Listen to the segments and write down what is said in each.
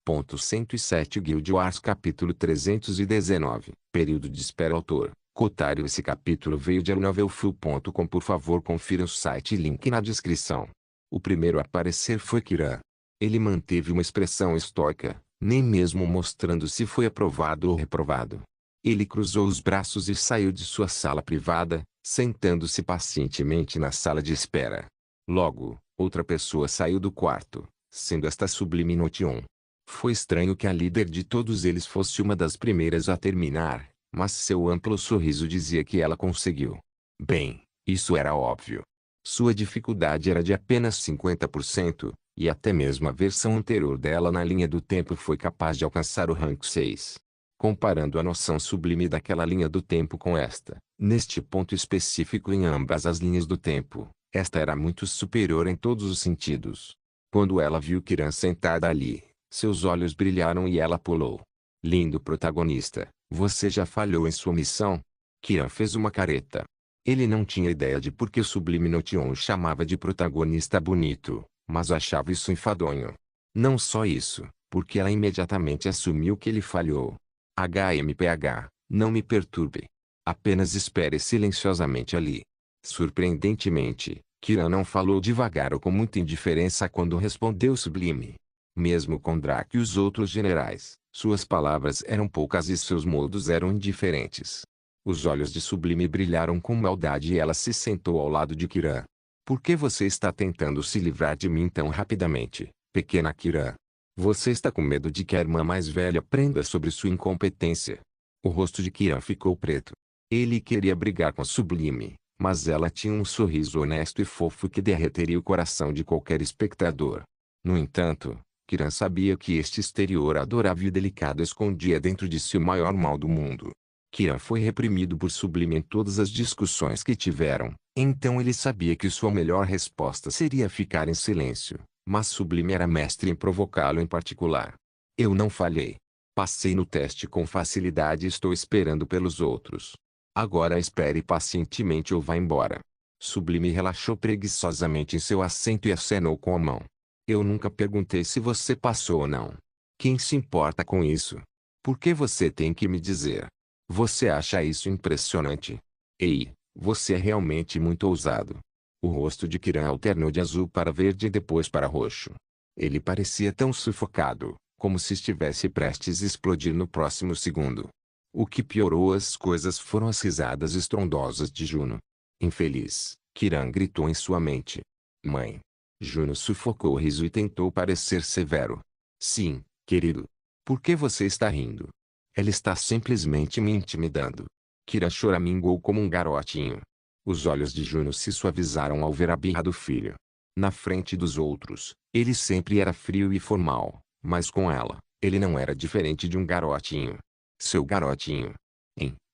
107 Guild Wars capítulo 319. Período de espera. Autor Kotaru. Esse capítulo veio de elnovelfull.com. Por favor, confira o site e link na descrição. O primeiro a aparecer foi Kiran. Ele manteve uma expressão estoica, nem mesmo mostrando se foi aprovado ou reprovado. Ele cruzou os braços e saiu de sua sala privada, sentando-se pacientemente na sala de espera. Logo, outra pessoa saiu do quarto, sendo esta Sublime Notion. Foi estranho que a líder de todos eles fosse uma das primeiras a terminar, mas seu amplo sorriso dizia que ela conseguiu. Bem, isso era óbvio. Sua dificuldade era de apenas 50%, e até mesmo a versão anterior dela na linha do tempo foi capaz de alcançar o rank 6. Comparando a noção sublime daquela linha do tempo com esta, neste ponto específico em ambas as linhas do tempo, esta era muito superior em todos os sentidos. Quando ela viu Kiran sentada ali, seus olhos brilharam e ela pulou. Lindo protagonista, você já falhou em sua missão? Kiran fez uma careta. Ele não tinha ideia de por que o Sublime Notion o chamava de protagonista bonito, mas achava isso enfadonho. Não só isso, porque ela imediatamente assumiu que ele falhou. HMPH, não me perturbe. Apenas espere silenciosamente ali. Surpreendentemente, Kiran não falou devagar ou com muita indiferença quando respondeu Sublime. Mesmo com Drake e os outros generais, suas palavras eram poucas e seus modos eram indiferentes. Os olhos de Sublime brilharam com maldade e ela se sentou ao lado de Kiran. Por que você está tentando se livrar de mim tão rapidamente, pequena Kiran? Você está com medo de que a irmã mais velha aprenda sobre sua incompetência? O rosto de Kiran ficou preto. Ele queria brigar com Sublime, mas ela tinha um sorriso honesto e fofo que derreteria o coração de qualquer espectador. No entanto, Kiran sabia que este exterior adorável e delicado escondia dentro de si o maior mal do mundo. Kiran foi reprimido por Sublime em todas as discussões que tiveram, então ele sabia que sua melhor resposta seria ficar em silêncio, mas Sublime era mestre em provocá-lo em particular. Eu não falhei. Passei no teste com facilidade e estou esperando pelos outros. Agora espere pacientemente ou vá embora. Sublime relaxou preguiçosamente em seu assento e acenou com a mão. Eu nunca perguntei se você passou ou não. Quem se importa com isso? Por que você tem que me dizer? Você acha isso impressionante? Ei, você é realmente muito ousado. O rosto de Kiran alternou de azul para verde e depois para roxo. Ele parecia tão sufocado, como se estivesse prestes a explodir no próximo segundo. O que piorou as coisas foram as risadas estrondosas de Juno. Infeliz, Kiran gritou em sua mente. Mãe. Juno sufocou o riso e tentou parecer severo. Sim, querido. Por que você está rindo? Ela está simplesmente me intimidando. Kiran choramingou como um garotinho. Os olhos de Juno se suavizaram ao ver a birra do filho. Na frente dos outros, ele sempre era frio e formal, mas com ela, ele não era diferente de um garotinho. Seu garotinho.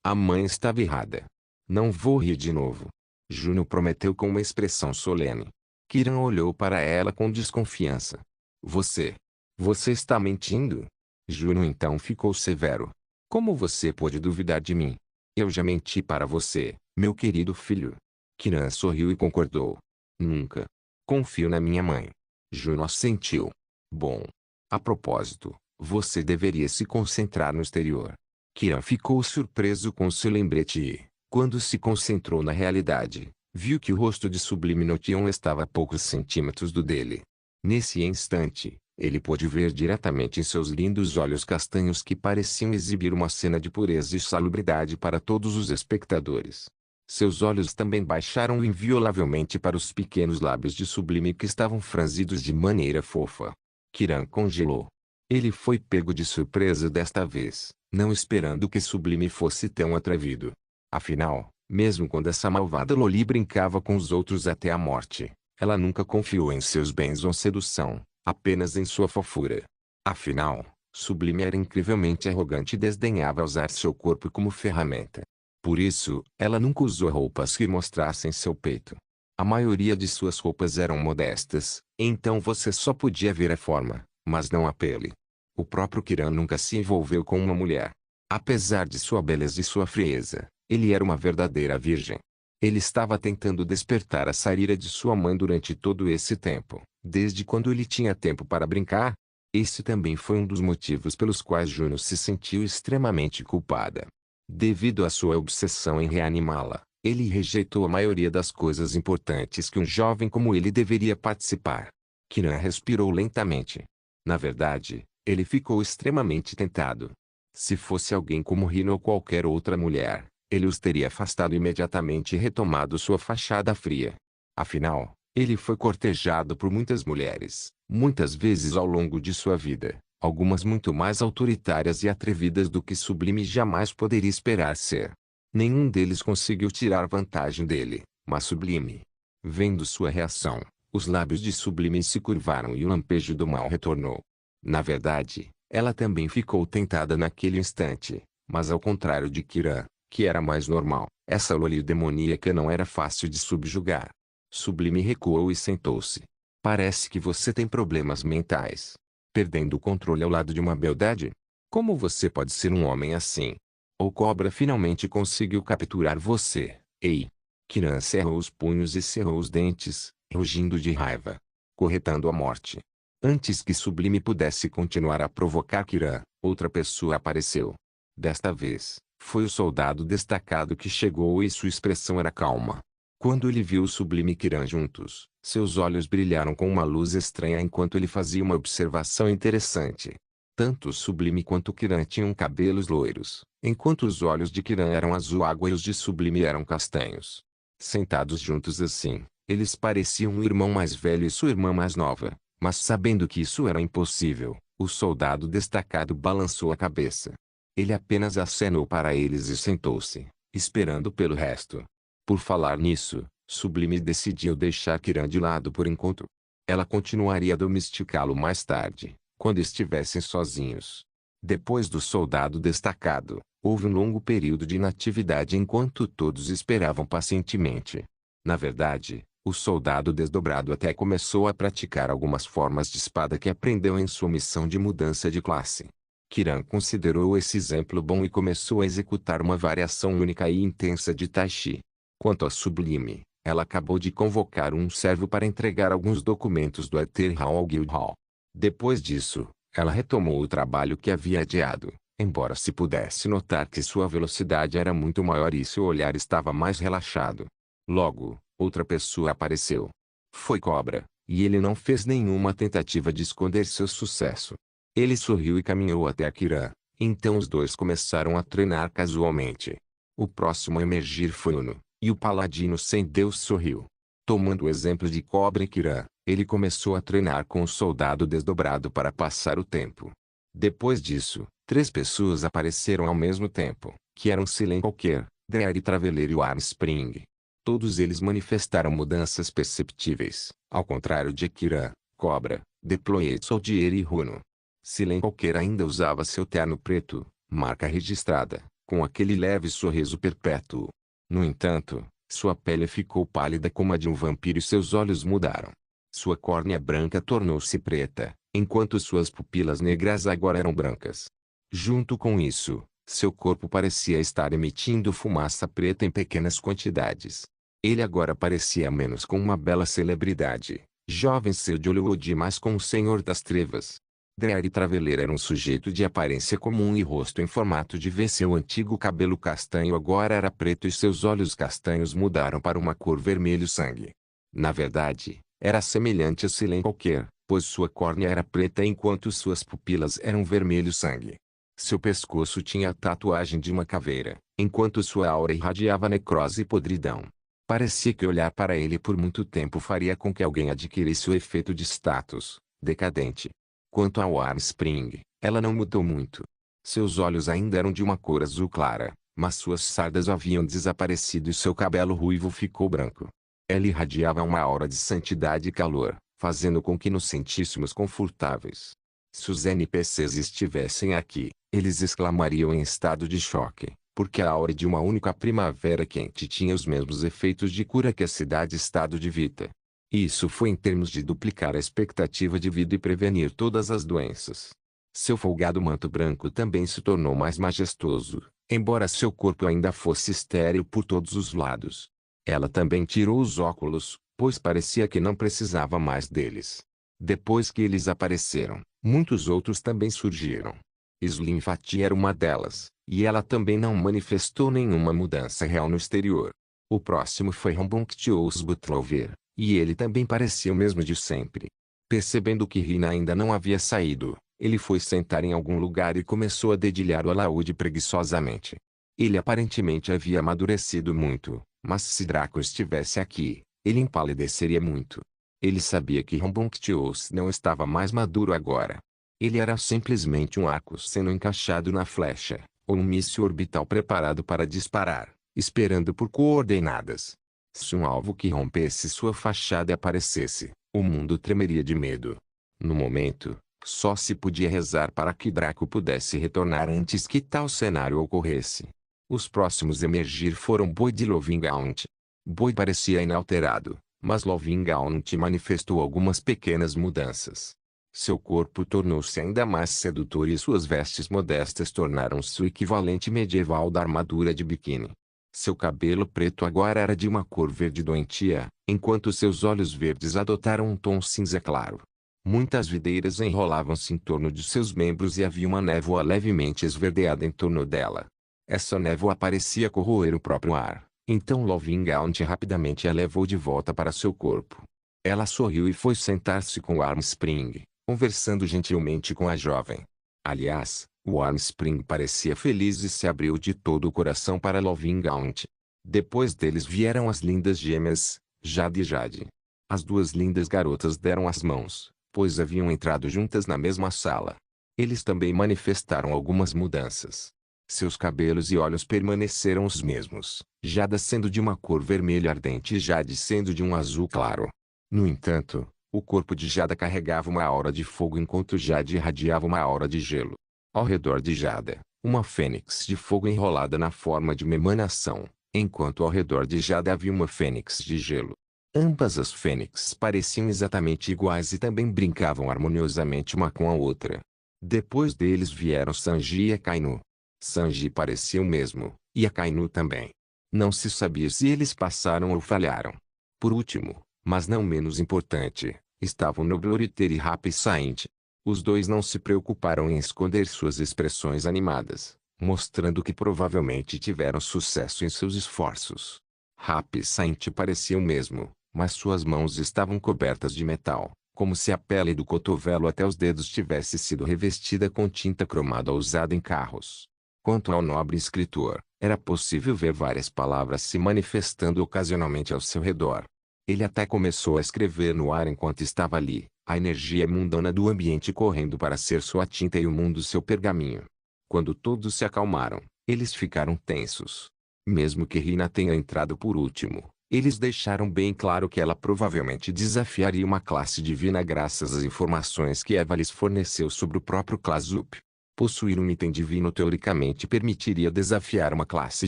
A mãe estava errada. Não vou rir de novo. Juno prometeu com uma expressão solene. Kiran olhou para ela com desconfiança. Você está mentindo? Juno então ficou severo. Como você pode duvidar de mim? Eu já menti para você, meu querido filho. Kiran sorriu e concordou. Nunca. Confio na minha mãe. Juno assentiu. Bom. A propósito, você deveria se concentrar no exterior. Kiran ficou surpreso com seu lembrete e, quando se concentrou na realidade, viu que o rosto de Sublime Notion estava a poucos centímetros do dele. Nesse instante, ele pôde ver diretamente em seus lindos olhos castanhos que pareciam exibir uma cena de pureza e salubridade para todos os espectadores. Seus olhos também baixaram inviolavelmente para os pequenos lábios de Sublime que estavam franzidos de maneira fofa. Kiran congelou. Ele foi pego de surpresa desta vez, não esperando que Sublime fosse tão atrevido. Afinal, mesmo quando essa malvada Loli brincava com os outros até a morte, ela nunca confiou em seus bens ou sedução, apenas em sua fofura. Afinal, Sublime era incrivelmente arrogante e desdenhava usar seu corpo como ferramenta. Por isso, ela nunca usou roupas que mostrassem seu peito. A maioria de suas roupas eram modestas, então você só podia ver a forma, mas não a pele. O próprio Kiran nunca se envolveu com uma mulher. Apesar de sua beleza e sua frieza, ele era uma verdadeira virgem. Ele estava tentando despertar a saíra de sua mãe durante todo esse tempo, desde quando ele tinha tempo para brincar. Esse também foi um dos motivos pelos quais Juno se sentiu extremamente culpada. Devido à sua obsessão em reanimá-la, ele rejeitou a maioria das coisas importantes que um jovem como ele deveria participar. Kiran respirou lentamente. Na verdade, ele ficou extremamente tentado. Se fosse alguém como Rino ou qualquer outra mulher, ele os teria afastado imediatamente e retomado sua fachada fria. Afinal, ele foi cortejado por muitas mulheres, muitas vezes ao longo de sua vida, algumas muito mais autoritárias e atrevidas do que Sublime jamais poderia esperar ser. Nenhum deles conseguiu tirar vantagem dele, mas Sublime. Vendo sua reação, os lábios de Sublime se curvaram e o lampejo do mal retornou. Na verdade, ela também ficou tentada naquele instante, mas ao contrário de Kiran, que era mais normal, essa Loli demoníaca não era fácil de subjugar. Sublime recuou e sentou-se. Parece que você tem problemas mentais. Perdendo o controle ao lado de uma beldade? Como você pode ser um homem assim? O cobra finalmente conseguiu capturar você. Ei! Kiran cerrou os punhos e cerrou os dentes, rugindo de raiva. Corretando a morte. Antes que Sublime pudesse continuar a provocar Kiran, outra pessoa apareceu. Desta vez, foi o soldado destacado que chegou e sua expressão era calma. Quando ele viu o Sublime e Kiran juntos, seus olhos brilharam com uma luz estranha enquanto ele fazia uma observação interessante. Tanto o Sublime quanto Kiran tinham cabelos loiros, enquanto os olhos de Kiran eram azul água e os de Sublime eram castanhos. Sentados juntos assim, eles pareciam um irmão mais velho e sua irmã mais nova, mas sabendo que isso era impossível, o soldado destacado balançou a cabeça. Ele apenas acenou para eles e sentou-se, esperando pelo resto. Por falar nisso, Sublime decidiu deixar Kiran de lado por enquanto. Ela continuaria a domesticá-lo mais tarde, quando estivessem sozinhos. Depois do soldado destacado, houve um longo período de inatividade enquanto todos esperavam pacientemente. Na verdade, o soldado desdobrado até começou a praticar algumas formas de espada que aprendeu em sua missão de mudança de classe. Kiran considerou esse exemplo bom e começou a executar uma variação única e intensa de Tai Chi. Quanto a Sublime, ela acabou de convocar um servo para entregar alguns documentos do Ether Hall ao Guild Hall. Depois disso, ela retomou o trabalho que havia adiado, embora se pudesse notar que sua velocidade era muito maior e seu olhar estava mais relaxado. Logo, outra pessoa apareceu. Foi Cobra, e ele não fez nenhuma tentativa de esconder seu sucesso. Ele sorriu e caminhou até Akira, então os dois começaram a treinar casualmente. O próximo a emergir foi Uno. E o paladino sem Deus sorriu. Tomando o exemplo de Cobra e Kiran, ele começou a treinar com o soldado desdobrado para passar o tempo. Depois disso, 3 pessoas apareceram ao mesmo tempo, que eram Silen Qualquer, Dreary Traveler e o Armspring. Todos eles manifestaram mudanças perceptíveis, ao contrário de Kiran, Cobra, Deployed Soldier e Runo. Silen Qualquer ainda usava seu terno preto, marca registrada, com aquele leve sorriso perpétuo. No entanto, sua pele ficou pálida como a de um vampiro e seus olhos mudaram. Sua córnea branca tornou-se preta, enquanto suas pupilas negras agora eram brancas. Junto com isso, seu corpo parecia estar emitindo fumaça preta em pequenas quantidades. Ele agora parecia menos com uma bela celebridade, jovem ser de Hollywood e mais com o Senhor das Trevas. Dreary Traveler era um sujeito de aparência comum e rosto em formato de V. Seu antigo cabelo castanho agora era preto e seus olhos castanhos mudaram para uma cor vermelho sangue. Na verdade, era semelhante a Silen Qualquer, pois sua córnea era preta enquanto suas pupilas eram vermelho sangue. Seu pescoço tinha a tatuagem de uma caveira, enquanto sua aura irradiava necrose e podridão. Parecia que olhar para ele por muito tempo faria com que alguém adquirisse o efeito de status decadente. Quanto ao Armspring, ela não mudou muito. Seus olhos ainda eram de uma cor azul clara, mas suas sardas haviam desaparecido e seu cabelo ruivo ficou branco. Ela irradiava uma aura de santidade e calor, fazendo com que nos sentíssemos confortáveis. Se os NPCs estivessem aqui, eles exclamariam em estado de choque, porque a aura de uma única primavera quente tinha os mesmos efeitos de cura que a cidade-estado de Vita. Isso foi em termos de duplicar a expectativa de vida e prevenir todas as doenças. Seu folgado manto branco também se tornou mais majestoso, embora seu corpo ainda fosse estéril por todos os lados. Ela também tirou os óculos, pois parecia que não precisava mais deles. Depois que eles apareceram, muitos outros também surgiram. Slim Fati era uma delas, e ela também não manifestou nenhuma mudança real no exterior. O próximo foi Rambunctious Butlover, e ele também parecia o mesmo de sempre. Percebendo que Rina ainda não havia saído, ele foi sentar em algum lugar e começou a dedilhar o alaúde preguiçosamente. Ele aparentemente havia amadurecido muito, mas se Draco estivesse aqui, ele empalideceria muito. Ele sabia que Rambunctious não estava mais maduro agora. Ele era simplesmente um arco sendo encaixado na flecha, ou um míssil orbital preparado para disparar, esperando por coordenadas. Se um alvo que rompesse sua fachada aparecesse, o mundo tremeria de medo. No momento, só se podia rezar para que Draco pudesse retornar antes que tal cenário ocorresse. Os próximos a emergir foram Boyd e Lovingaunt. Boyd parecia inalterado, mas Lovingaunt manifestou algumas pequenas mudanças. Seu corpo tornou-se ainda mais sedutor e suas vestes modestas tornaram-se o equivalente medieval da armadura de biquíni. Seu cabelo preto agora era de uma cor verde doentia, enquanto seus olhos verdes adotaram um tom cinza claro. Muitas videiras enrolavam-se em torno de seus membros e havia uma névoa levemente esverdeada em torno dela. Essa névoa parecia corroer o próprio ar, então Lovingaunt rapidamente a levou de volta para seu corpo. Ela sorriu e foi sentar-se com Armspring, conversando gentilmente com a jovem. Aliás, o Armspring parecia feliz e se abriu de todo o coração para Lovingaunt. Depois deles vieram as lindas gêmeas, Jade e Jade. As duas lindas garotas deram as mãos, pois haviam entrado juntas na mesma sala. Eles também manifestaram algumas mudanças. Seus cabelos e olhos permaneceram os mesmos, Jada sendo de uma cor vermelha ardente e Jade sendo de um azul claro. No entanto, o corpo de Jada carregava uma aura de fogo enquanto Jade irradiava uma aura de gelo. Ao redor de Jada, uma fênix de fogo enrolada na forma de uma emanação, enquanto ao redor de Jada havia uma fênix de gelo. Ambas as fênixes pareciam exatamente iguais e também brincavam harmoniosamente uma com a outra. Depois deles vieram Sanji e Akainu. Sanji parecia o mesmo, e Akainu também. Não se sabia se eles passaram ou falharam. Por último, mas não menos importante, estavam Nobloreter e Happy Saint. Os dois não se preocuparam em esconder suas expressões animadas, mostrando que provavelmente tiveram sucesso em seus esforços. Happy Saint parecia o mesmo, mas suas mãos estavam cobertas de metal, como se a pele do cotovelo até os dedos tivesse sido revestida com tinta cromada usada em carros. Quanto ao nobre escritor, era possível ver várias palavras se manifestando ocasionalmente ao seu redor. Ele até começou a escrever no ar enquanto estava ali, a energia mundana do ambiente correndo para ser sua tinta e o mundo seu pergaminho. Quando todos se acalmaram, eles ficaram tensos. Mesmo que Rina tenha entrado por último, eles deixaram bem claro que ela provavelmente desafiaria uma classe divina graças às informações que Eva lhes forneceu sobre o próprio Klazup. Possuir um item divino teoricamente permitiria desafiar uma classe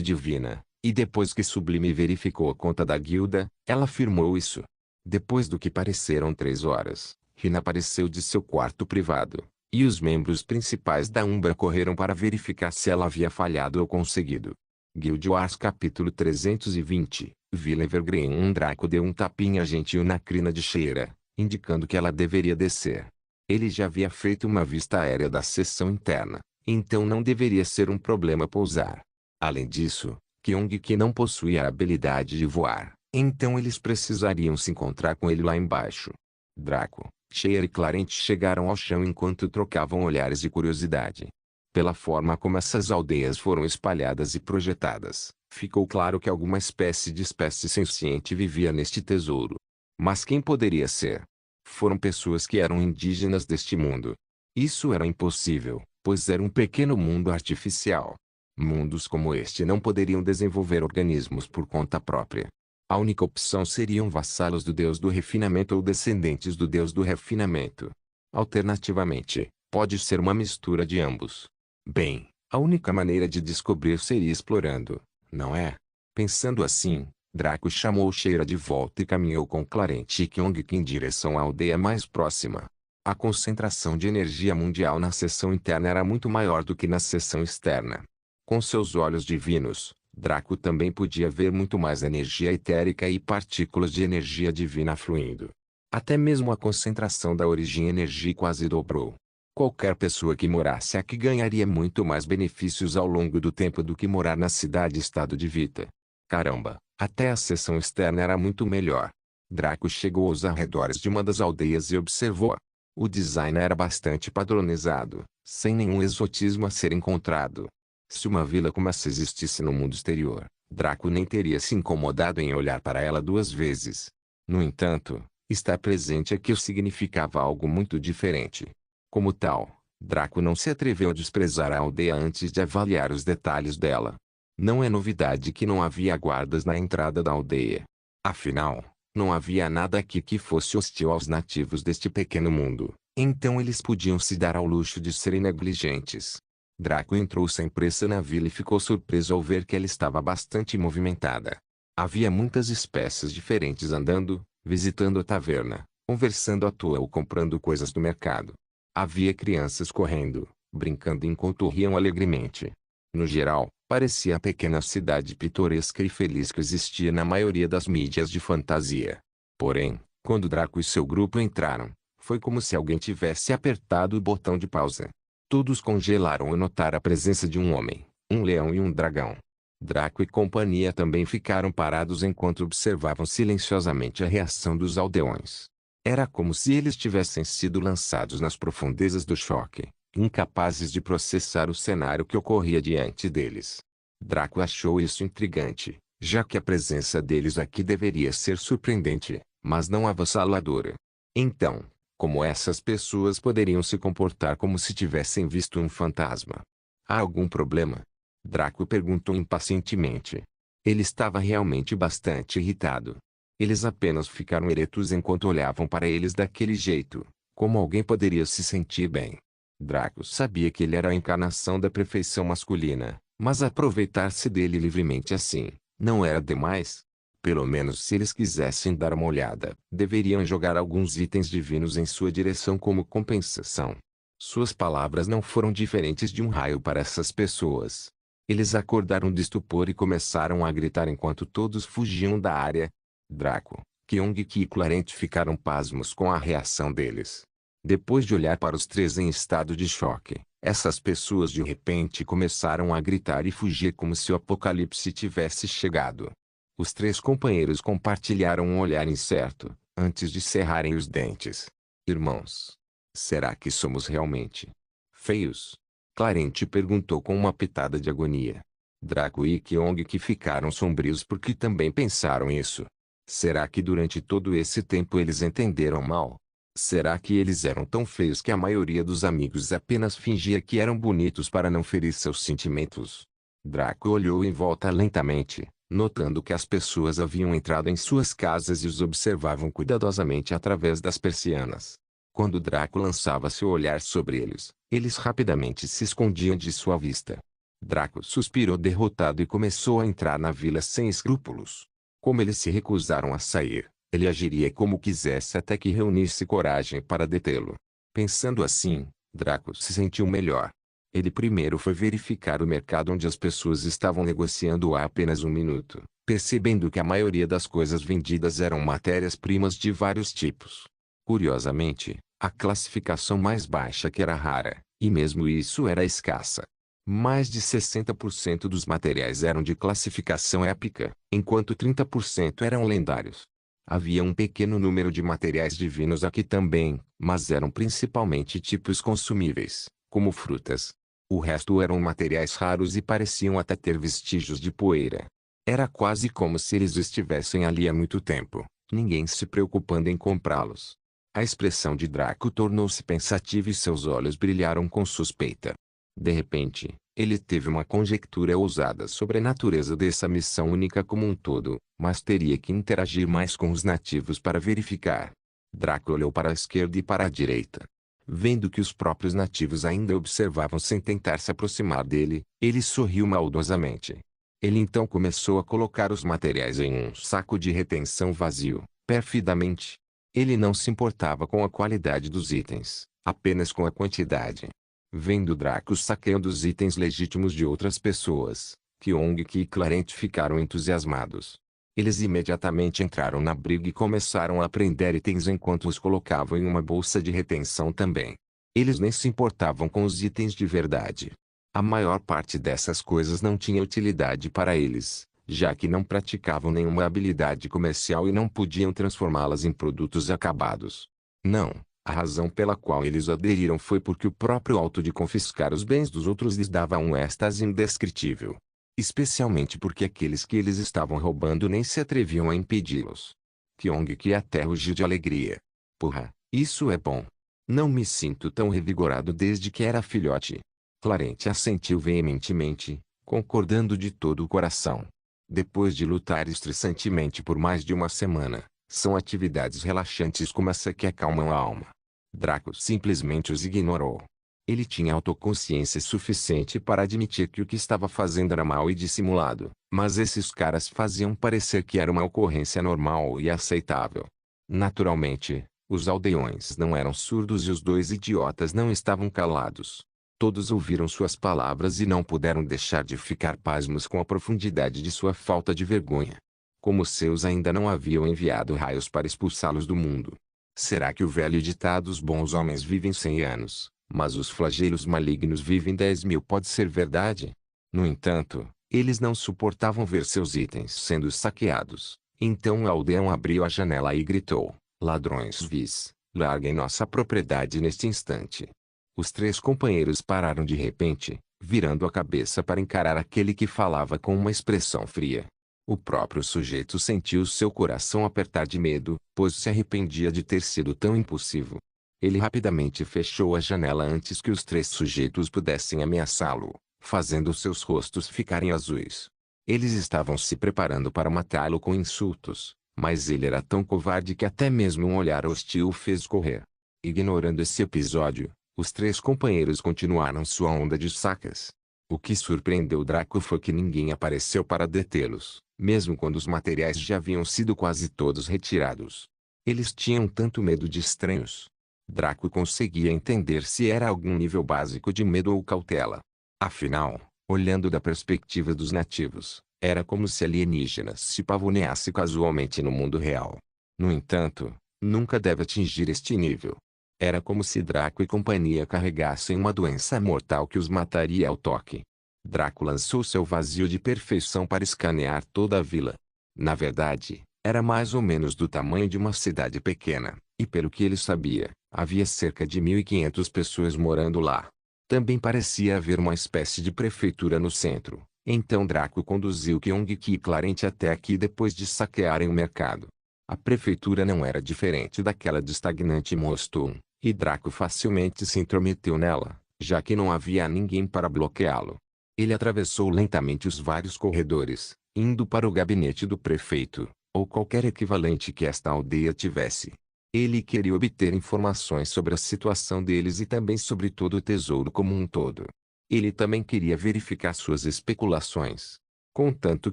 divina, e depois que Sublime verificou a conta da guilda, ela afirmou isso. Depois do que pareceram 3 horas, Rina apareceu de seu quarto privado, e os membros principais da Umbra correram para verificar se ela havia falhado ou conseguido. Guild Wars capítulo 320, Vila Evergreen. Um Draco deu um tapinha gentil na crina de Sheila, indicando que ela deveria descer. Ele já havia feito uma vista aérea da seção interna, então não deveria ser um problema pousar. Além disso, Kyung-ki não possuía a habilidade de voar, então eles precisariam se encontrar com ele lá embaixo. Draco, Sheila e Clarence chegaram ao chão enquanto trocavam olhares de curiosidade. Pela forma como essas aldeias foram espalhadas e projetadas, ficou claro que alguma espécie de espécie senciente vivia neste tesouro. Mas quem poderia ser? Foram pessoas que eram indígenas deste mundo. Isso era impossível, pois era um pequeno mundo artificial. Mundos como este não poderiam desenvolver organismos por conta própria. A única opção seriam vassalos do deus do refinamento ou descendentes do deus do refinamento. Alternativamente, pode ser uma mistura de ambos. Bem, a única maneira de descobrir seria explorando, não é? Pensando assim, Draco chamou Sheila de volta e caminhou com Clarence e Kyung-ki em direção à aldeia mais próxima. A concentração de energia mundial na seção interna era muito maior do que na seção externa. Com seus olhos divinos, Draco também podia ver muito mais energia etérica e partículas de energia divina fluindo. Até mesmo a concentração da origem energia quase dobrou. Qualquer pessoa que morasse aqui ganharia muito mais benefícios ao longo do tempo do que morar na cidade-estado de Vita. Caramba, até a seção externa era muito melhor. Draco chegou aos arredores de uma das aldeias e observou. O design era bastante padronizado, sem nenhum exotismo a ser encontrado. Se uma vila como essa existisse no mundo exterior, Draco nem teria se incomodado em olhar para ela duas vezes. No entanto, estar presente aqui significava algo muito diferente. Como tal, Draco não se atreveu a desprezar a aldeia antes de avaliar os detalhes dela. Não é novidade que não havia guardas na entrada da aldeia. Afinal, não havia nada aqui que fosse hostil aos nativos deste pequeno mundo, então eles podiam se dar ao luxo de serem negligentes. Draco entrou sem pressa na vila e ficou surpreso ao ver que ela estava bastante movimentada. Havia muitas espécies diferentes andando, visitando a taverna, conversando à toa ou comprando coisas do mercado. Havia crianças correndo, brincando enquanto riam alegremente. No geral, parecia a pequena cidade pitoresca e feliz que existia na maioria das mídias de fantasia. Porém, quando Draco e seu grupo entraram, foi como se alguém tivesse apertado o botão de pausa. Todos congelaram ao notar a presença de um homem, um leão e um dragão. Draco e companhia também ficaram parados enquanto observavam silenciosamente a reação dos aldeões. Era como se eles tivessem sido lançados nas profundezas do choque, incapazes de processar o cenário que ocorria diante deles. Draco achou isso intrigante, já que a presença deles aqui deveria ser surpreendente, mas não avassaladora. Então, como essas pessoas poderiam se comportar como se tivessem visto um fantasma? Há algum problema? Draco perguntou impacientemente. Ele estava realmente bastante irritado. Eles apenas ficaram eretos enquanto olhavam para eles daquele jeito. Como alguém poderia se sentir bem? Draco sabia que ele era a encarnação da perfeição masculina, mas aproveitar-se dele livremente assim, não era demais? Pelo menos se eles quisessem dar uma olhada, deveriam jogar alguns itens divinos em sua direção como compensação. Suas palavras não foram diferentes de um raio para essas pessoas. Eles acordaram de estupor e começaram a gritar enquanto todos fugiam da área. Draco, Kyong e Clarent ficaram pasmos com a reação deles. Depois de olhar para os três em estado de choque, essas pessoas de repente começaram a gritar e fugir como se o apocalipse tivesse chegado. Os três companheiros compartilharam um olhar incerto, antes de cerrarem os dentes. Irmãos, será que somos realmente feios? Clarent perguntou com uma pitada de agonia. Draco e Kyong que ficaram sombrios porque também pensaram isso. Será que durante todo esse tempo eles entenderam mal? Será que eles eram tão feios que a maioria dos amigos apenas fingia que eram bonitos para não ferir seus sentimentos? Draco olhou em volta lentamente, notando que as pessoas haviam entrado em suas casas e os observavam cuidadosamente através das persianas. Quando Draco lançava seu olhar sobre eles, eles rapidamente se escondiam de sua vista. Draco suspirou derrotado e começou a entrar na vila sem escrúpulos. Como eles se recusaram a sair, ele agiria como quisesse até que reunisse coragem para detê-lo. Pensando assim, Draco se sentiu melhor. Ele primeiro foi verificar o mercado onde as pessoas estavam negociando há apenas um minuto, percebendo que a maioria das coisas vendidas eram matérias-primas de vários tipos. Curiosamente, a classificação mais baixa que era rara, e mesmo isso era escassa. Mais de 60% dos materiais eram de classificação épica, enquanto 30% eram lendários. Havia um pequeno número de materiais divinos aqui também, mas eram principalmente tipos consumíveis, como frutas. O resto eram materiais raros e pareciam até ter vestígios de poeira. Era quase como se eles estivessem ali há muito tempo, ninguém se preocupando em comprá-los. A expressão de Draco tornou-se pensativa e seus olhos brilharam com suspeita. De repente, ele teve uma conjectura ousada sobre a natureza dessa missão única como um todo, mas teria que interagir mais com os nativos para verificar. Draco olhou para a esquerda e para a direita. Vendo que os próprios nativos ainda observavam sem tentar se aproximar dele, ele sorriu maldosamente. Ele então começou a colocar os materiais em um saco de retenção vazio, perfidamente. Ele não se importava com a qualidade dos itens, apenas com a quantidade. Vendo Draco saqueando os itens legítimos de outras pessoas, Kyong e Clarent ficaram entusiasmados. Eles imediatamente entraram na briga e começaram a prender itens enquanto os colocavam em uma bolsa de retenção também. Eles nem se importavam com os itens de verdade. A maior parte dessas coisas não tinha utilidade para eles, já que não praticavam nenhuma habilidade comercial e não podiam transformá-las em produtos acabados. Não, a razão pela qual eles aderiram foi porque o próprio ato de confiscar os bens dos outros lhes dava um êxtase indescritível. Especialmente porque aqueles que eles estavam roubando nem se atreviam a impedi-los. Kyong que até rugiu de alegria. Porra, isso é bom. Não me sinto tão revigorado desde que era filhote. Clarence assentiu veementemente, concordando de todo o coração. Depois de lutar estressantemente por mais de uma semana, são atividades relaxantes como essa que acalmam a alma. Draco simplesmente os ignorou. Ele tinha autoconsciência suficiente para admitir que o que estava fazendo era mal e dissimulado, mas esses caras faziam parecer que era uma ocorrência normal e aceitável. Naturalmente, os aldeões não eram surdos e os dois idiotas não estavam calados. Todos ouviram suas palavras e não puderam deixar de ficar pasmos com a profundidade de sua falta de vergonha. Como seus ainda não haviam enviado raios para expulsá-los do mundo. Será que o velho ditado "os bons homens vivem 100 anos, mas os flagelos malignos vivem 10.000" pode ser verdade? No entanto, eles não suportavam ver seus itens sendo saqueados. Então o aldeão abriu a janela e gritou: "Ladrões vis, larguem nossa propriedade neste instante." Os três companheiros pararam de repente, virando a cabeça para encarar aquele que falava com uma expressão fria. O próprio sujeito sentiu seu coração apertar de medo, pois se arrependia de ter sido tão impulsivo. Ele rapidamente fechou a janela antes que os três sujeitos pudessem ameaçá-lo, fazendo seus rostos ficarem azuis. Eles estavam se preparando para matá-lo com insultos, mas ele era tão covarde que até mesmo um olhar hostil o fez correr. Ignorando esse episódio, os três companheiros continuaram sua onda de sacas. O que surpreendeu Draco foi que ninguém apareceu para detê-los, mesmo quando os materiais já haviam sido quase todos retirados. Eles tinham tanto medo de estranhos. Draco conseguia entender se era algum nível básico de medo ou cautela. Afinal, olhando da perspectiva dos nativos, era como se alienígenas se pavoneassem casualmente no mundo real. No entanto, nunca deve atingir este nível. Era como se Draco e companhia carregassem uma doença mortal que os mataria ao toque. Draco lançou seu vazio de perfeição para escanear toda a vila. Na verdade, era mais ou menos do tamanho de uma cidade pequena, e pelo que ele sabia, havia cerca de 1.500 pessoas morando lá. Também parecia haver uma espécie de prefeitura no centro. Então Draco conduziu Kyong-ki e Clarence até aqui depois de saquearem o mercado. A prefeitura não era diferente daquela de estagnante Moston, e Draco facilmente se intrometeu nela, já que não havia ninguém para bloqueá-lo. Ele atravessou lentamente os vários corredores, indo para o gabinete do prefeito, ou qualquer equivalente que esta aldeia tivesse. Ele queria obter informações sobre a situação deles e também sobre todo o tesouro como um todo. Ele também queria verificar suas especulações. Contanto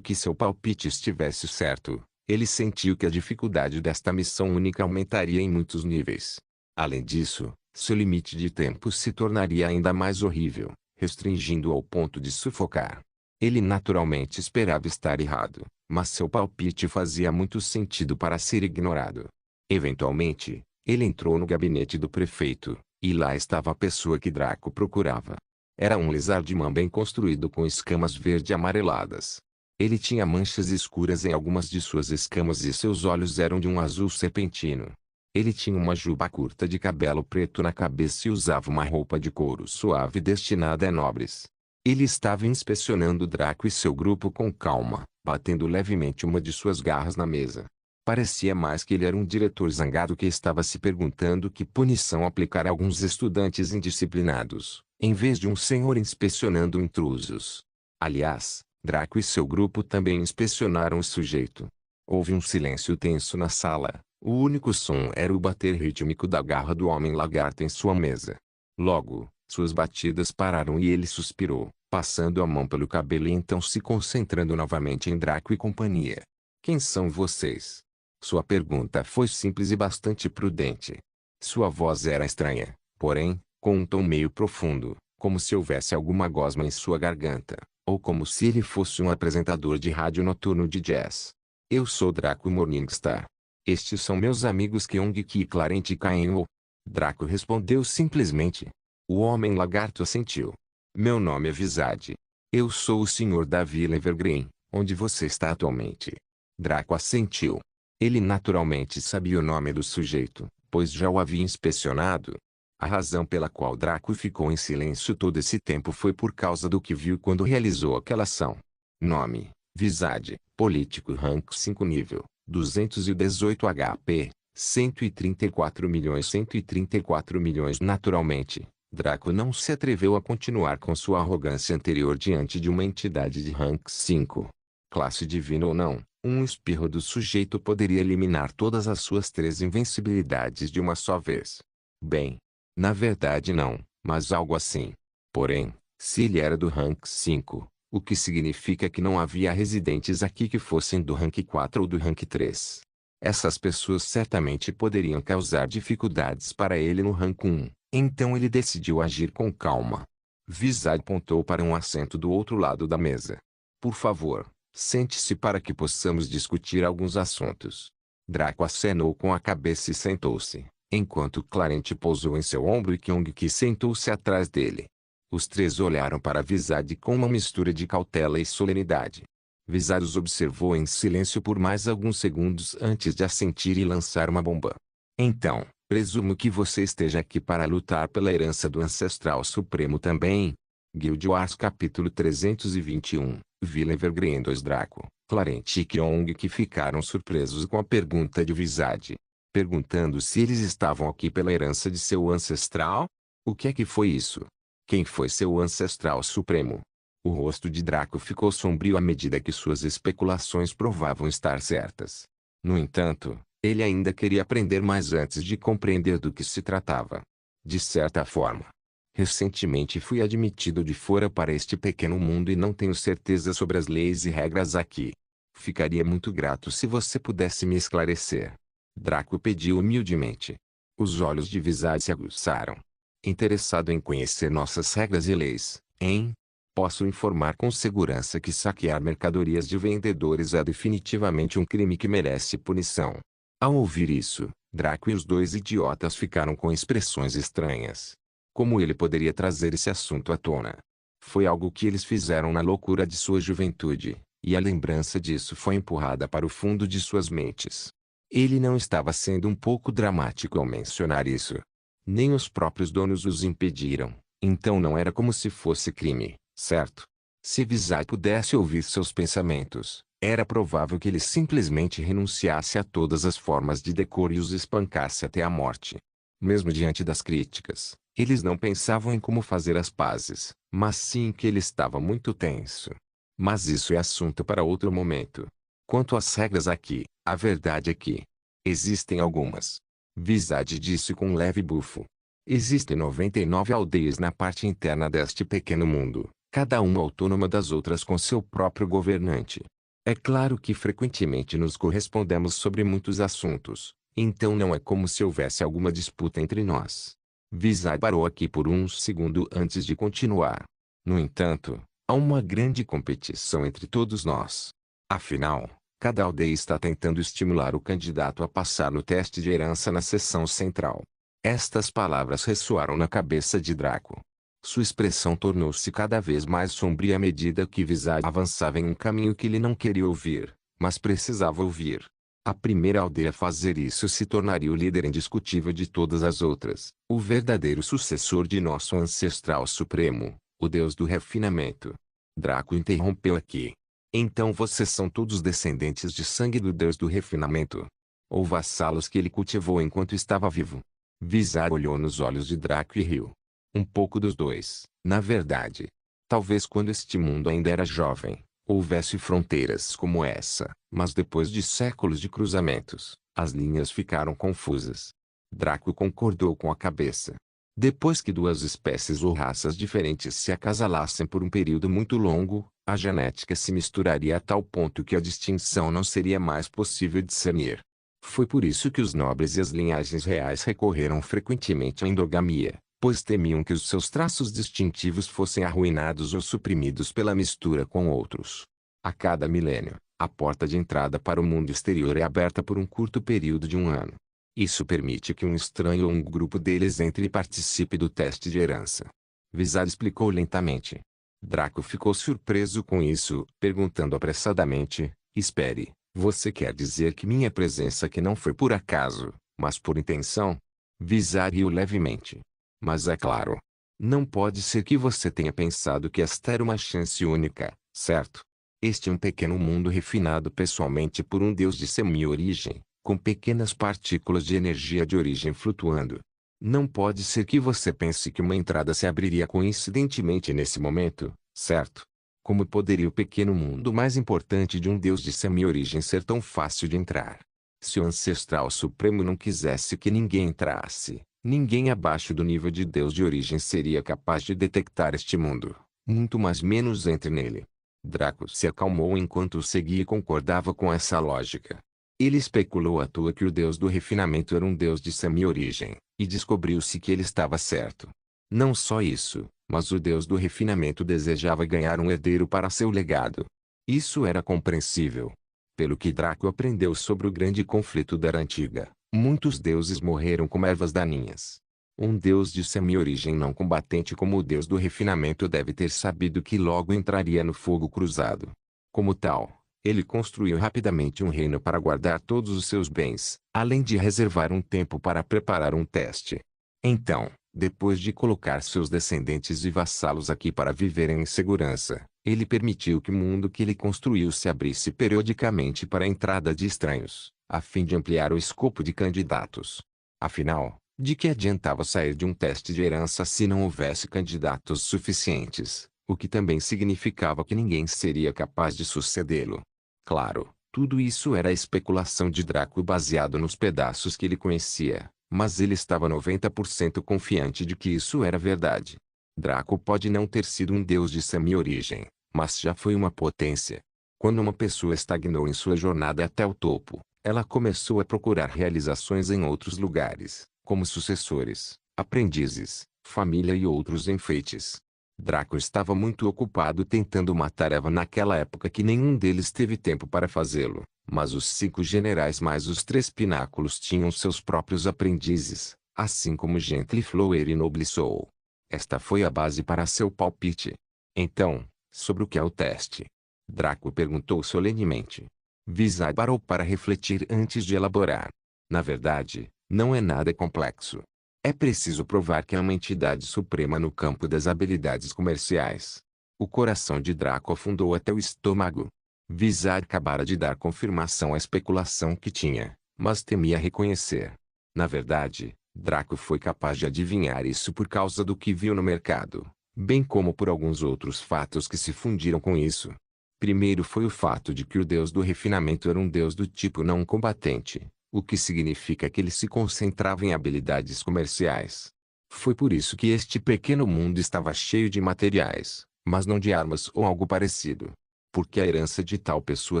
que seu palpite estivesse certo, ele sentiu que a dificuldade desta missão única aumentaria em muitos níveis. Além disso, seu limite de tempo se tornaria ainda mais horrível, restringindo-o ao ponto de sufocar. Ele naturalmente esperava estar errado, mas seu palpite fazia muito sentido para ser ignorado. Eventualmente, ele entrou no gabinete do prefeito, e lá estava a pessoa que Draco procurava. Era um lizardman bem construído com escamas verde-amareladas. Ele tinha manchas escuras em algumas de suas escamas e seus olhos eram de um azul serpentino. Ele tinha uma juba curta de cabelo preto na cabeça e usava uma roupa de couro suave destinada a nobres. Ele estava inspecionando Draco e seu grupo com calma, batendo levemente uma de suas garras na mesa. Parecia mais que ele era um diretor zangado que estava se perguntando que punição aplicar a alguns estudantes indisciplinados, em vez de um senhor inspecionando intrusos. Aliás, Draco e seu grupo também inspecionaram o sujeito. Houve um silêncio tenso na sala. O único som era o bater rítmico da garra do homem lagarto em sua mesa. Logo, suas batidas pararam e ele suspirou, passando a mão pelo cabelo e então se concentrando novamente em Draco e companhia. "Quem são vocês?" Sua pergunta foi simples e bastante prudente. Sua voz era estranha, porém, com um tom meio profundo, como se houvesse alguma gosma em sua garganta, ou como se ele fosse um apresentador de rádio noturno de jazz. Eu sou Draco Morningstar. Estes são meus amigos Kyung-Ki e Clarence Kainwo. Draco respondeu simplesmente. O homem lagarto assentiu. Meu nome é Visage. Eu sou o senhor da Vila Evergreen, onde você está atualmente. Draco assentiu. Ele naturalmente sabia o nome do sujeito, pois já o havia inspecionado. A razão pela qual Draco ficou em silêncio todo esse tempo foi por causa do que viu quando realizou aquela ação. Nome: Visage, político rank 5 nível, 218 HP, 134 milhões. Naturalmente, Draco não se atreveu a continuar com sua arrogância anterior diante de uma entidade de rank 5. Classe divina ou não, um espirro do sujeito poderia eliminar todas as suas 3 invencibilidades de uma só vez. Bem, na verdade não, mas algo assim. Porém, se ele era do rank 5, o que significa que não havia residentes aqui que fossem do rank 4 ou do rank 3. Essas pessoas certamente poderiam causar dificuldades para ele no rank 1, então ele decidiu agir com calma. Visage apontou para um assento do outro lado da mesa. Por favor, sente-se para que possamos discutir alguns assuntos. Draco acenou com a cabeça e sentou-se, enquanto Clarence pousou em seu ombro e Kyung-Ki sentou-se atrás dele. Os 3 olharam para Visage com uma mistura de cautela e solenidade. Visage os observou em silêncio por mais alguns segundos antes de assentir e lançar uma bomba. Então, presumo que você esteja aqui para lutar pela herança do Ancestral Supremo também? Guild Wars capítulo 321, Vila Evergreen 2. Draco, Clarence e Kyung-Ki ficaram surpresos com a pergunta de Visage. Perguntando se eles estavam aqui pela herança de seu ancestral? O que é que foi isso? Quem foi seu Ancestral Supremo? O rosto de Draco ficou sombrio à medida que suas especulações provavam estar certas. No entanto, ele ainda queria aprender mais antes de compreender do que se tratava. De certa forma, recentemente fui admitido de fora para este pequeno mundo e não tenho certeza sobre as leis e regras aqui. Ficaria muito grato se você pudesse me esclarecer. Draco pediu humildemente. Os olhos de Visage se aguçaram. Interessado em conhecer nossas regras e leis, hein? Posso informar com segurança que saquear mercadorias de vendedores é definitivamente um crime que merece punição. Ao ouvir isso, Draco e os 2 idiotas ficaram com expressões estranhas. Como ele poderia trazer esse assunto à tona? Foi algo que eles fizeram na loucura de sua juventude, e a lembrança disso foi empurrada para o fundo de suas mentes. Ele não estava sendo um pouco dramático ao mencionar isso. Nem os próprios donos os impediram, então não era como se fosse crime, certo? Se Visage pudesse ouvir seus pensamentos, era provável que ele simplesmente renunciasse a todas as formas de decoro e os espancasse até a morte. Mesmo diante das críticas, eles não pensavam em como fazer as pazes, mas sim que ele estava muito tenso. Mas isso é assunto para outro momento. Quanto às regras aqui, a verdade é que existem algumas. Visage disse com um leve bufo. Existem 99 aldeias na parte interna deste pequeno mundo, cada uma autônoma das outras com seu próprio governante. É claro que frequentemente nos correspondemos sobre muitos assuntos, então não é como se houvesse alguma disputa entre nós. Visage parou aqui por um segundo antes de continuar. No entanto, há uma grande competição entre todos nós. Afinal, cada aldeia está tentando estimular o candidato a passar no teste de herança na seção central. Estas palavras ressoaram na cabeça de Draco. Sua expressão tornou-se cada vez mais sombria à medida que Visage avançava em um caminho que ele não queria ouvir, mas precisava ouvir. A primeira aldeia a fazer isso se tornaria o líder indiscutível de todas as outras, o verdadeiro sucessor de nosso Ancestral Supremo, o Deus do Refinamento. Draco interrompeu aqui. Então vocês são todos descendentes de sangue do Deus do Refinamento? Ou vassalos que ele cultivou enquanto estava vivo? Visage olhou nos olhos de Draco e riu. Um pouco dos dois, na verdade. Talvez quando este mundo ainda era jovem, houvesse fronteiras como essa, mas depois de séculos de cruzamentos, as linhas ficaram confusas. Draco concordou com a cabeça. Depois que 2 espécies ou raças diferentes se acasalassem por um período muito longo, a genética se misturaria a tal ponto que a distinção não seria mais possível discernir. Foi por isso que os nobres e as linhagens reais recorreram frequentemente à endogamia, pois temiam que os seus traços distintivos fossem arruinados ou suprimidos pela mistura com outros. A cada milênio, A porta de entrada para o mundo exterior é aberta por um curto período de um ano. Isso permite que um estranho ou um grupo deles entre e participe do teste de herança. Vizard explicou lentamente. Draco ficou surpreso com isso, perguntando apressadamente: espere, você quer dizer que minha presença aqui não foi por acaso, mas por intenção? Vizard riu levemente. Mas é claro. Não pode ser que você tenha pensado que esta era uma chance única, certo? Este é um pequeno mundo refinado pessoalmente por um Deus de semi-origem, com pequenas partículas de energia de origem flutuando. Não pode ser que você pense que uma entrada se abriria coincidentemente nesse momento, certo? Como poderia o pequeno mundo mais importante de um Deus de semi-origem ser tão fácil de entrar? Se o Ancestral Supremo não quisesse que ninguém entrasse, ninguém abaixo do nível de Deus de origem seria capaz de detectar este mundo, muito mais menos entre nele. Draco se acalmou enquanto seguia e concordava com essa lógica. Ele especulou à toa que o Deus do refinamento era um Deus de semi-origem, e descobriu-se que ele estava certo. Não só isso, mas o Deus do refinamento desejava ganhar um herdeiro para seu legado. Isso era compreensível. Pelo que Draco aprendeu sobre o grande conflito da Era Antiga, muitos deuses morreram como ervas daninhas. Um Deus de semi-origem não combatente como o Deus do refinamento deve ter sabido que logo entraria no fogo cruzado. Como tal, ele construiu rapidamente um reino para guardar todos os seus bens, além de reservar um tempo para preparar um teste. Então, depois de colocar seus descendentes e vassalos aqui para viverem em segurança, ele permitiu que o mundo que ele construiu se abrisse periodicamente para a entrada de estranhos, a fim de ampliar o escopo de candidatos. Afinal, de que adiantava sair de um teste de herança se não houvesse candidatos suficientes, o que também significava que ninguém seria capaz de sucedê-lo? Claro, tudo isso era especulação de Draco baseado nos pedaços que ele conhecia, mas ele estava 90% confiante de que isso era verdade. Draco pode não ter sido um deus de semi-origem, mas já foi uma potência. Quando uma pessoa estagnou em sua jornada até o topo, ela começou a procurar realizações em outros lugares, como sucessores, aprendizes, família e outros enfeites. Draco estava muito ocupado tentando uma tarefa naquela época que nenhum deles teve tempo para fazê-lo, mas os 5 generais mais os 3 pináculos tinham seus próprios aprendizes, assim como Gentleflower e Noble Soul. Esta foi a base para seu palpite. Então, sobre o que é o teste? Draco perguntou solenemente. Vizard parou para refletir antes de elaborar. Na verdade, não é nada complexo. É preciso provar que há uma entidade suprema no campo das habilidades comerciais. O coração de Draco afundou até o estômago. Vizard acabara de dar confirmação à especulação que tinha, mas temia reconhecer. Na verdade, Draco foi capaz de adivinhar isso por causa do que viu no mercado, bem como por alguns outros fatos que se fundiram com isso. Primeiro foi o fato de que o Deus do refinamento era um Deus do tipo não combatente, o que significa que ele se concentrava em habilidades comerciais. Foi por isso que este pequeno mundo estava cheio de materiais, mas não de armas ou algo parecido. Porque a herança de tal pessoa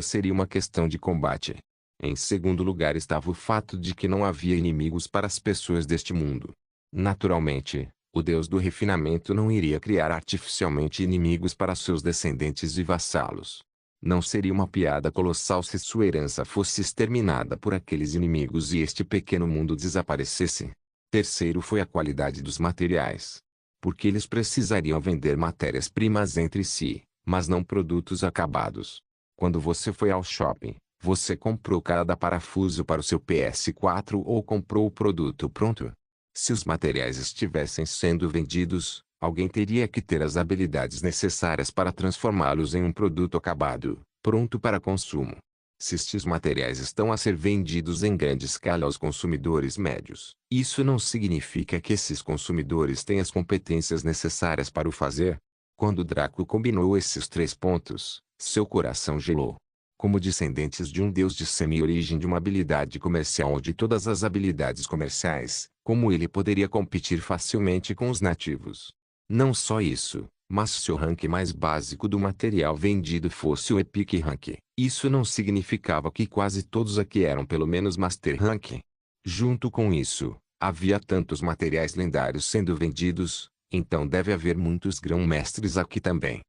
seria uma questão de combate. Em segundo lugar estava o fato de que não havia inimigos para as pessoas deste mundo. Naturalmente, o Deus do refinamento não iria criar artificialmente inimigos para seus descendentes e vassalos. Não seria uma piada colossal se sua herança fosse exterminada por aqueles inimigos e este pequeno mundo desaparecesse. Terceiro foi a qualidade dos materiais. Porque eles precisariam vender matérias-primas entre si, mas não produtos acabados. Quando você foi ao shopping, você comprou cada parafuso para o seu PS4 ou comprou o produto pronto? Se os materiais estivessem sendo vendidos, alguém teria que ter as habilidades necessárias para transformá-los em um produto acabado, pronto para consumo. Se estes materiais estão a ser vendidos em grande escala aos consumidores médios, isso não significa que esses consumidores têm as competências necessárias para o fazer. Quando Draco combinou esses 3 pontos, seu coração gelou. Como descendentes de um deus de semi-origem de uma habilidade comercial ou de todas as habilidades comerciais, como ele poderia competir facilmente com os nativos? Não só isso, mas se o rank mais básico do material vendido fosse o Epic Rank, isso não significava que quase todos aqui eram pelo menos Master Rank. Junto com isso, havia tantos materiais lendários sendo vendidos, então deve haver muitos grão-mestres aqui também.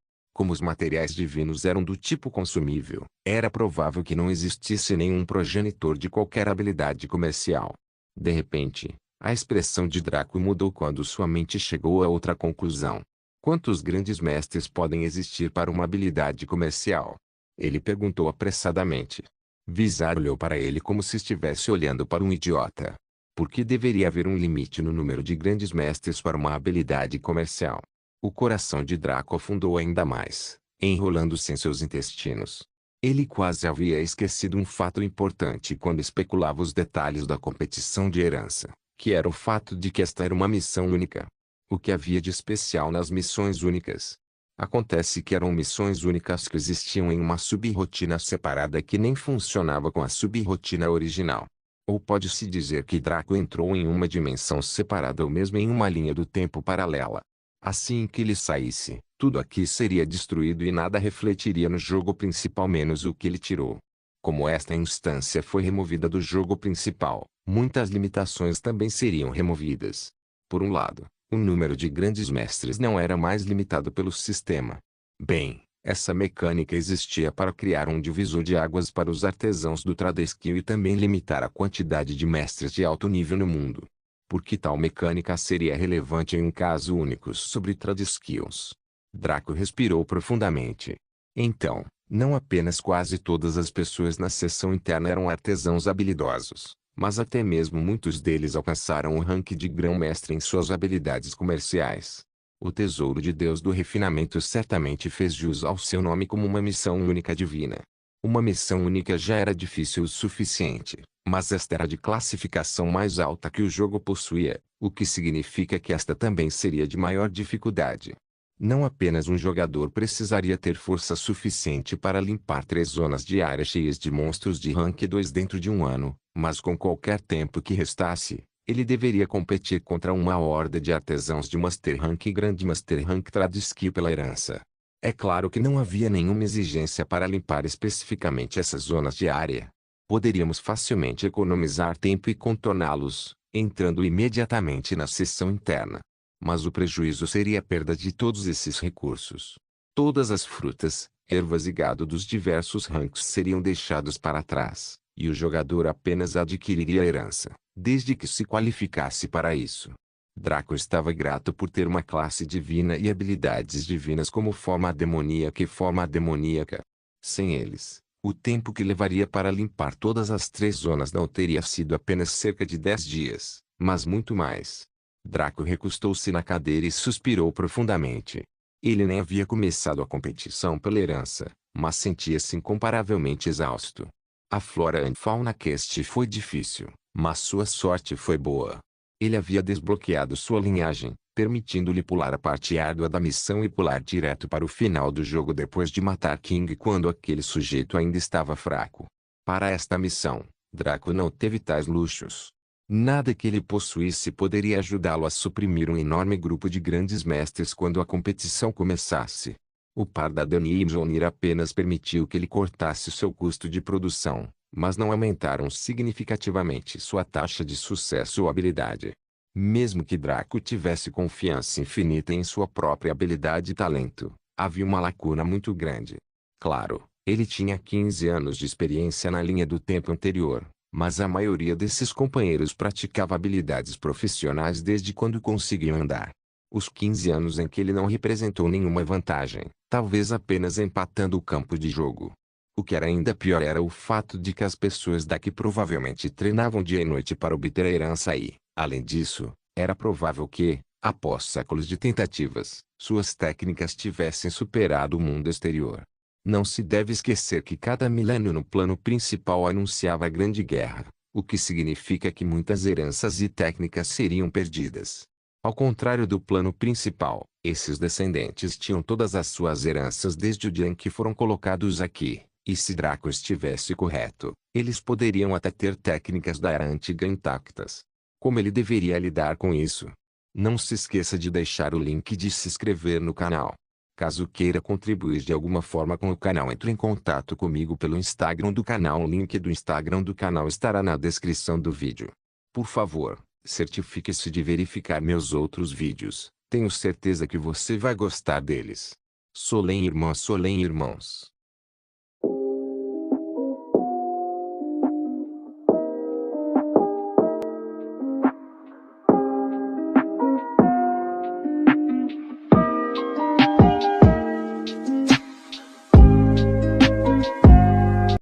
Como os materiais divinos eram do tipo consumível, era provável que não existisse nenhum progenitor de qualquer habilidade comercial. De repente, a expressão de Draco mudou quando sua mente chegou a outra conclusão. Quantos grandes mestres podem existir para uma habilidade comercial? Ele perguntou apressadamente. Vizar olhou para ele como se estivesse olhando para um idiota. Por que deveria haver um limite no número de grandes mestres para uma habilidade comercial? O coração de Draco afundou ainda mais, enrolando-se em seus intestinos. Ele quase havia esquecido um fato importante quando especulava os detalhes da competição de herança, que era o fato de que esta era uma missão única. O que havia de especial nas missões únicas? Acontece que eram missões únicas que existiam em uma sub-rotina separada que nem funcionava com a sub-rotina original. Ou pode-se dizer que Draco entrou em uma dimensão separada ou mesmo em uma linha do tempo paralela. Assim que ele saísse, tudo aqui seria destruído e nada refletiria no jogo principal menos o que ele tirou. Como esta instância foi removida do jogo principal, muitas limitações também seriam removidas. Por um lado, o número de grandes mestres não era mais limitado pelo sistema. Bem, essa mecânica existia para criar um divisor de águas para os artesãos do Tradeskill e também limitar a quantidade de mestres de alto nível no mundo. Porque tal mecânica seria relevante em um caso único sobre Tradeskills. Draco respirou profundamente. Então, não apenas quase todas as pessoas na seção interna eram artesãos habilidosos, mas até mesmo muitos deles alcançaram o rank de grão-mestre em suas habilidades comerciais. O tesouro de Deus do refinamento certamente fez jus ao seu nome como uma missão única divina. Uma missão única já era difícil o suficiente, mas esta era de classificação mais alta que o jogo possuía, o que significa que esta também seria de maior dificuldade. Não apenas um jogador precisaria ter força suficiente para limpar 3 zonas de área cheias de monstros de rank 2 dentro de um ano, mas com qualquer tempo que restasse, ele deveria competir contra uma horda de artesãos de Master Rank e Grandmaster Rank Tradeskill pela herança. É claro que não havia nenhuma exigência para limpar especificamente essas zonas de área. Poderíamos facilmente economizar tempo e contorná-los, entrando imediatamente na seção interna. Mas o prejuízo seria a perda de todos esses recursos. Todas as frutas, ervas e gado dos diversos ranks seriam deixados para trás, e o jogador apenas adquiriria a herança, desde que se qualificasse para isso. Draco estava grato por ter uma classe divina e habilidades divinas como forma demoníaca e forma demoníaca. Sem eles, o tempo que levaria para limpar todas as 3 zonas não teria sido apenas cerca de 10 dias, mas muito mais. Draco recostou-se na cadeira e suspirou profundamente. Ele nem havia começado a competição pela herança, mas sentia-se incomparavelmente exausto. A flora e fauna cast foi difícil, mas sua sorte foi boa. Ele havia desbloqueado sua linhagem, permitindo-lhe pular a parte árdua da missão e pular direto para o final do jogo depois de matar King quando aquele sujeito ainda estava fraco. Para esta missão, Draco não teve tais luxos. Nada que ele possuísse poderia ajudá-lo a suprimir um enorme grupo de grandes mestres quando a competição começasse. O par da Dani e Mjolnir apenas permitiu que ele cortasse seu custo de produção, mas não aumentaram significativamente sua taxa de sucesso ou habilidade. Mesmo que Draco tivesse confiança infinita em sua própria habilidade e talento, havia uma lacuna muito grande. Claro, ele tinha 15 anos de experiência na linha do tempo anterior, mas a maioria desses companheiros praticava habilidades profissionais desde quando conseguiam andar. Os 15 anos em que ele não representou nenhuma vantagem, talvez apenas empatando o campo de jogo. O que era ainda pior era o fato de que as pessoas daqui provavelmente treinavam dia e noite para obter a herança e, além disso, era provável que, após séculos de tentativas, suas técnicas tivessem superado o mundo exterior. Não se deve esquecer que cada milênio no plano principal anunciava a Grande Guerra, o que significa que muitas heranças e técnicas seriam perdidas. Ao contrário do plano principal, esses descendentes tinham todas as suas heranças desde o dia em que foram colocados aqui, e se Draco estivesse correto, eles poderiam até ter técnicas da era antiga intactas. Como ele deveria lidar com isso? Não se esqueça de deixar o link de se inscrever no canal. Caso queira contribuir de alguma forma com o canal, entre em contato comigo pelo Instagram do canal. O link do Instagram do canal estará na descrição do vídeo. Por favor, certifique-se de verificar meus outros vídeos, tenho certeza que você vai gostar deles. Solém irmãs, solém irmãos.